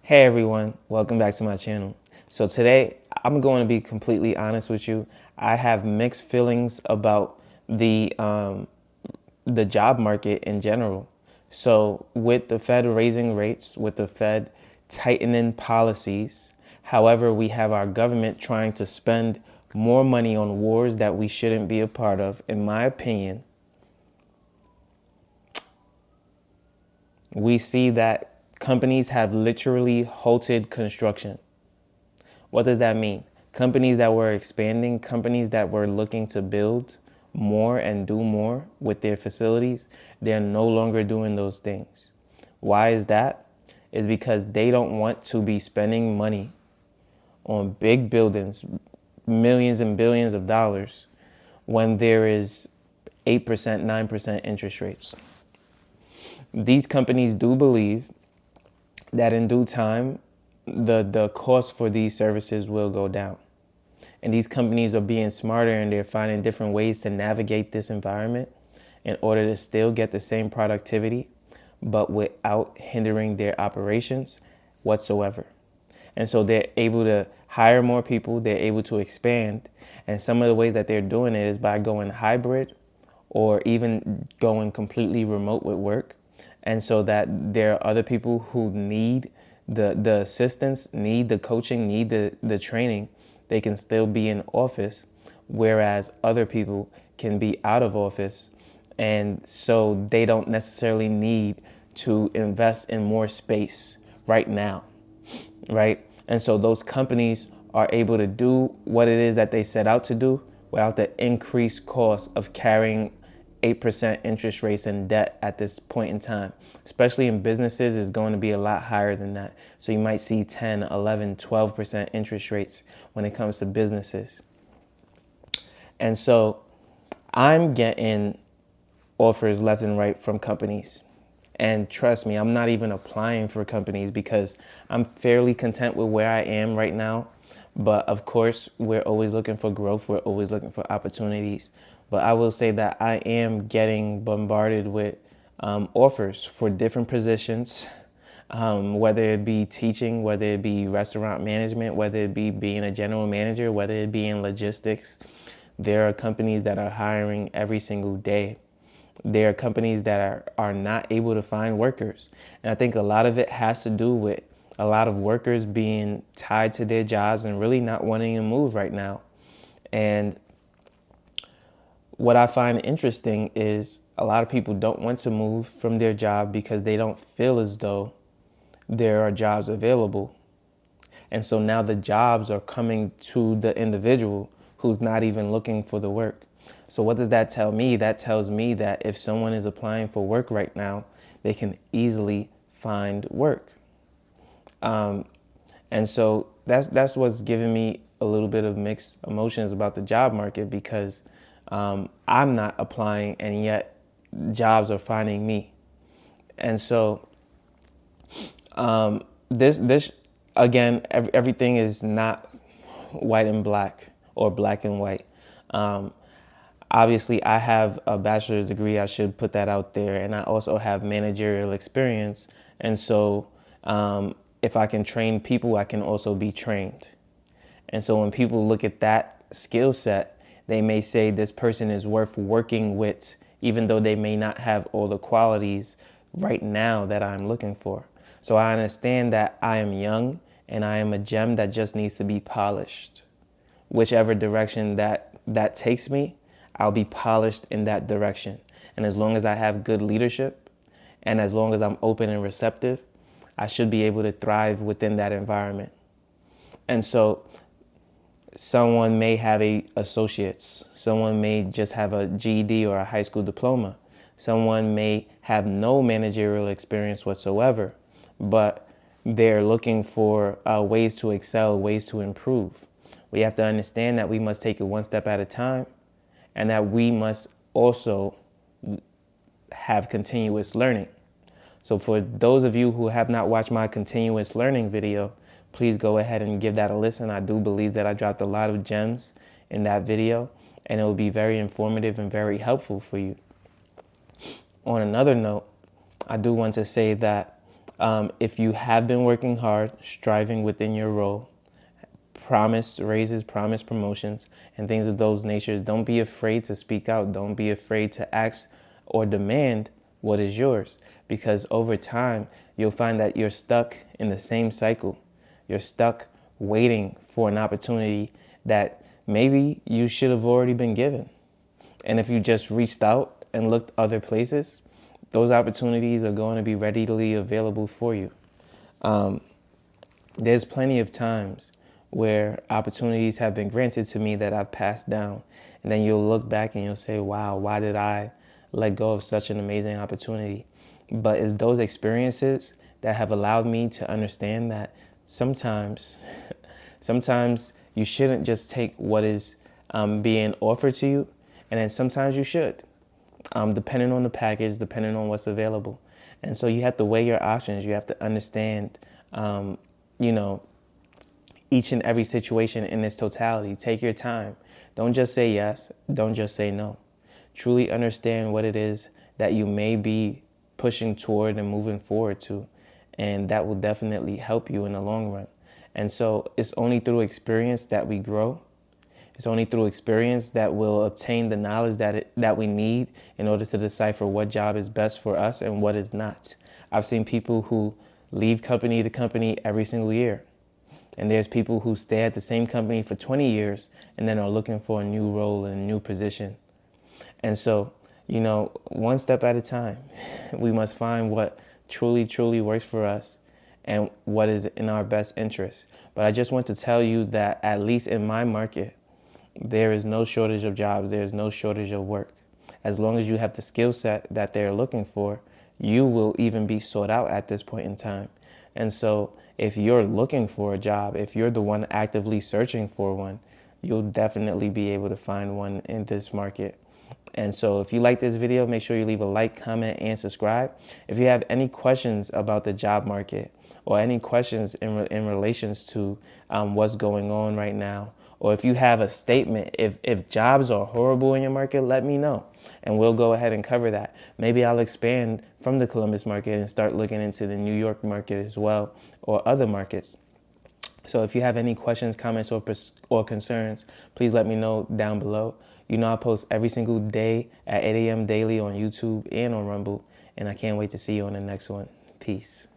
Hey everyone, welcome back to my channel. So today I'm going to be completely honest with you. I have mixed feelings about the job market in general. So with the Fed raising rates, with the Fed tightening policies, however, we have our government trying to spend more money on wars that we shouldn't be a part of. In my opinion, we see that companies have literally halted construction. What does that mean? Companies that were expanding, companies that were looking to build more and do more with their facilities, they're no longer doing those things. Why is that? It's because they don't want to be spending money on big buildings, millions and billions of dollars, when there is 8%, 9% interest rates. These companies do believe that in due time, the cost for these services will go down. And these companies are being smarter and they're finding different ways to navigate this environment in order to still get the same productivity, but without hindering their operations whatsoever. And so they're able to hire more people, they're able to expand. And some of the ways that they're doing it is by going hybrid or even going completely remote with work. And so that there are other people who need the assistance, need the coaching, need the training, they can still be in office, whereas other people can be out of office. And so they don't necessarily need to invest in more space right now, right? And so those companies are able to do what it is that they set out to do without the increased cost of carrying 8% interest rates and debt at this point in time. Especially in businesses, is going to be a lot higher than that. So you might see 10, 11, 12% interest rates when it comes to businesses. And so I'm getting offers left and right from companies. And trust me, I'm not even applying for companies because I'm fairly content with where I am right now. But of course, we're always looking for growth. We're always looking for opportunities. But I will say that I am getting bombarded with offers for different positions, whether it be teaching, whether it be restaurant management, whether it be being a general manager, whether it be in logistics. There are companies that are hiring every single day. There are companies that are not able to find workers. And I think a lot of it has to do with a lot of workers being tied to their jobs and really not wanting to move right now. And what I find interesting is a lot of people don't want to move from their job because they don't feel as though there are jobs available. And so now the jobs are coming to the individual who's not even looking for the work. So what does that tell me? That tells me that if someone is applying for work right now, they can easily find work. And so that's what's giving me a little bit of mixed emotions about the job market because I'm not applying and yet jobs are finding me. And so this again, everything is not white and black or black and white. Obviously, I have a bachelor's degree. I should put that out there. And I also have managerial experience. And so if I can train people, I can also be trained. And so when people look at that skill set, they may say this person is worth working with, even though they may not have all the qualities right now that I'm looking for. So I understand that I am young and I am a gem that just needs to be polished. Whichever direction that takes me, I'll be polished in that direction. And as long as I have good leadership and as long as I'm open and receptive, I should be able to thrive within that environment. And so someone may have a associate's, someone may just have a GED or a high school diploma. Someone may have no managerial experience whatsoever, but they're looking for ways to excel, ways to improve. We have to understand that we must take it one step at a time and that we must also have continuous learning. So for those of you who have not watched my continuous learning video, please go ahead and give that a listen. I do believe that I dropped a lot of gems in that video and it will be very informative and very helpful for you. On another note, I do want to say that If you have been working hard, striving within your role, promised raises, promised promotions, and things of those natures, don't be afraid to speak out. Don't be afraid to ask or demand what is yours, because over time, you'll find that you're stuck in the same cycle. You're stuck waiting for an opportunity that maybe you should have already been given. And if you just reached out and looked other places, those opportunities are going to be readily available for you. There's plenty of times where opportunities have been granted to me that I've passed down. And then you'll look back and you'll say, wow, why did I let go of such an amazing opportunity? But it's those experiences that have allowed me to understand that sometimes, sometimes you shouldn't just take what is being offered to you, and then sometimes you should, depending on the package, depending on what's available. And so you have to weigh your options. You have to understand, you know, each and every situation in its totality. Take your time. Don't just say yes. Don't just say no. Truly understand what it is that you may be pushing toward and moving forward to. And that will definitely help you in the long run. And so it's only through experience that we grow. It's only through experience that we'll obtain the knowledge that we need in order to decipher what job is best for us and what is not. I've seen people who leave company to company every single year. And there's people who stay at the same company for 20 years and then are looking for a new role and a new position. And so, you know, one step at a time, we must find what truly, truly works for us and what is in our best interest. But I just want to tell you that at least in my market, there is no shortage of jobs. There is no shortage of work. As long as you have the skill set that they're looking for, you will even be sought out at this point in time. And so if you're looking for a job, if you're the one actively searching for one, you'll definitely be able to find one in this market. And so if you like this video, make sure you leave a like, comment, and subscribe. If you have any questions about the job market or any questions in relations to what's going on right now, or if you have a statement, if jobs are horrible in your market, let me know. And we'll go ahead and cover that. Maybe I'll expand from the Columbus market and start looking into the New York market as well, or other markets. So if you have any questions, comments, or concerns, please let me know down below. You know I post every single day at 8 a.m. daily on YouTube and on Rumble. And I can't wait to see you on the next one. Peace.